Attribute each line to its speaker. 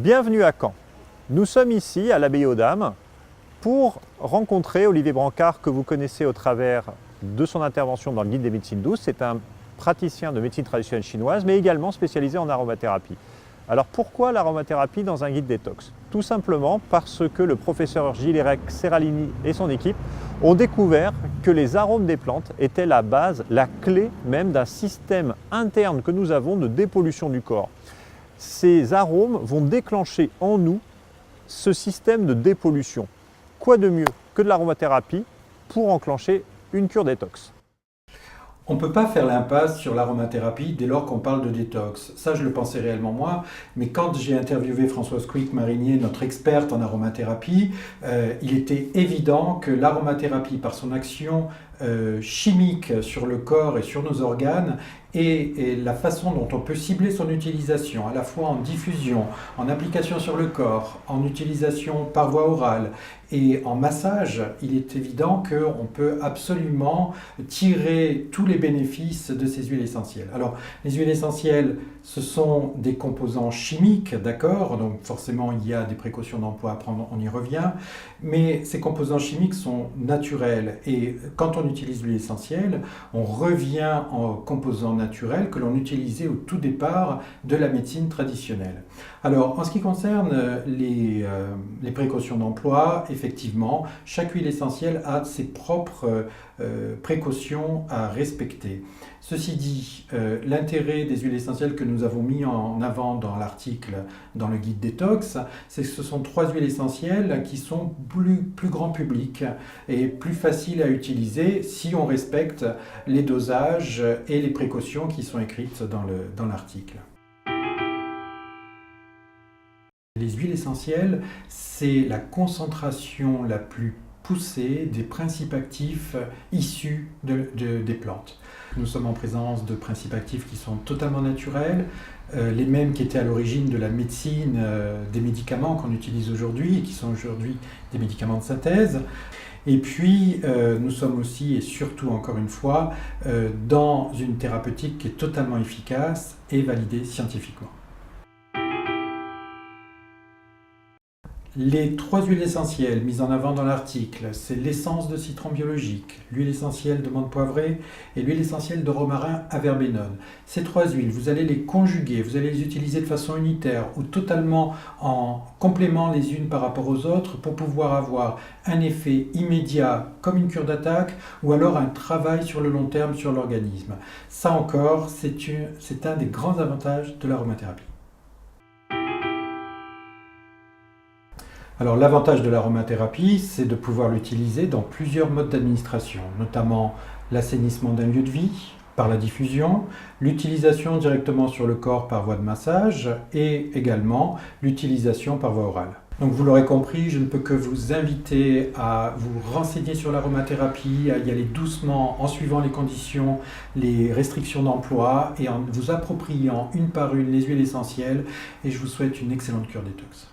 Speaker 1: Bienvenue à Caen. Nous sommes ici à l'abbaye aux Dames pour rencontrer Olivier Brancard, que vous connaissez au travers de son intervention dans le guide des médecines douces. C'est un praticien de médecine traditionnelle chinoise, mais également spécialisé en aromathérapie. Alors pourquoi l'aromathérapie dans un guide détox? Tout simplement parce que le professeur Gilles-Éric Serralini et son équipe ont découvert que les arômes des plantes étaient la base, la clé même d'un système interne que nous avons de dépollution du corps. Ces arômes vont déclencher en nous ce système de dépollution. Quoi de mieux que de l'aromathérapie pour enclencher une cure détox?
Speaker 2: On ne peut pas faire l'impasse sur l'aromathérapie dès lors qu'on parle de détox. Ça, je le pensais réellement moi, mais quand j'ai interviewé Françoise Quick-Marinier, notre experte en aromathérapie, il était évident que l'aromathérapie, par son action chimique sur le corps et sur nos organes, et la façon dont on peut cibler son utilisation, à la fois en diffusion, en application sur le corps, en utilisation par voie orale et en massage, il est évident qu'on peut absolument tirer tous les bénéfices de ces huiles essentielles. Alors, les huiles essentielles, ce sont des composants chimiques, d'accord? Donc forcément, il y a des précautions d'emploi à prendre, on y revient. Mais ces composants chimiques sont naturels. Et quand on utilise l'huile essentielle, on revient en composants naturels que l'on utilisait au tout départ de la médecine traditionnelle. Alors, en ce qui concerne les précautions d'emploi, effectivement, chaque huile essentielle a ses propres précautions à respecter. Ceci dit, l'intérêt des huiles essentielles que nous avons mis en avant dans l'article, dans le guide détox, c'est que ce sont 3 huiles essentielles qui sont plus grand public et plus faciles à utiliser si on respecte les dosages et les précautions qui sont écrites dans l'article. Les huiles essentielles, c'est la concentration la plus poussée des principes actifs issus des plantes. Nous sommes en présence de principes actifs qui sont totalement naturels, les mêmes qui étaient à l'origine de la médecine des médicaments qu'on utilise aujourd'hui et qui sont aujourd'hui des médicaments de synthèse. Et puis, nous sommes aussi et surtout, encore une fois, dans une thérapeutique qui est totalement efficace et validée scientifiquement. Les 3 huiles essentielles mises en avant dans l'article, c'est l'essence de citron biologique, l'huile essentielle de menthe poivrée et l'huile essentielle de romarin à verbenone. Ces 3 huiles, vous allez les conjuguer, vous allez les utiliser de façon unitaire ou totalement en complément les unes par rapport aux autres pour pouvoir avoir un effet immédiat comme une cure d'attaque ou alors un travail sur le long terme sur l'organisme. Ça encore, c'est un des grands avantages de l'aromathérapie. Alors l'avantage de l'aromathérapie, c'est de pouvoir l'utiliser dans plusieurs modes d'administration, notamment l'assainissement d'un lieu de vie par la diffusion, l'utilisation directement sur le corps par voie de massage et également l'utilisation par voie orale. Donc vous l'aurez compris, je ne peux que vous inviter à vous renseigner sur l'aromathérapie, à y aller doucement en suivant les conditions, les restrictions d'emploi et en vous appropriant une par une les huiles essentielles, et je vous souhaite une excellente cure détox.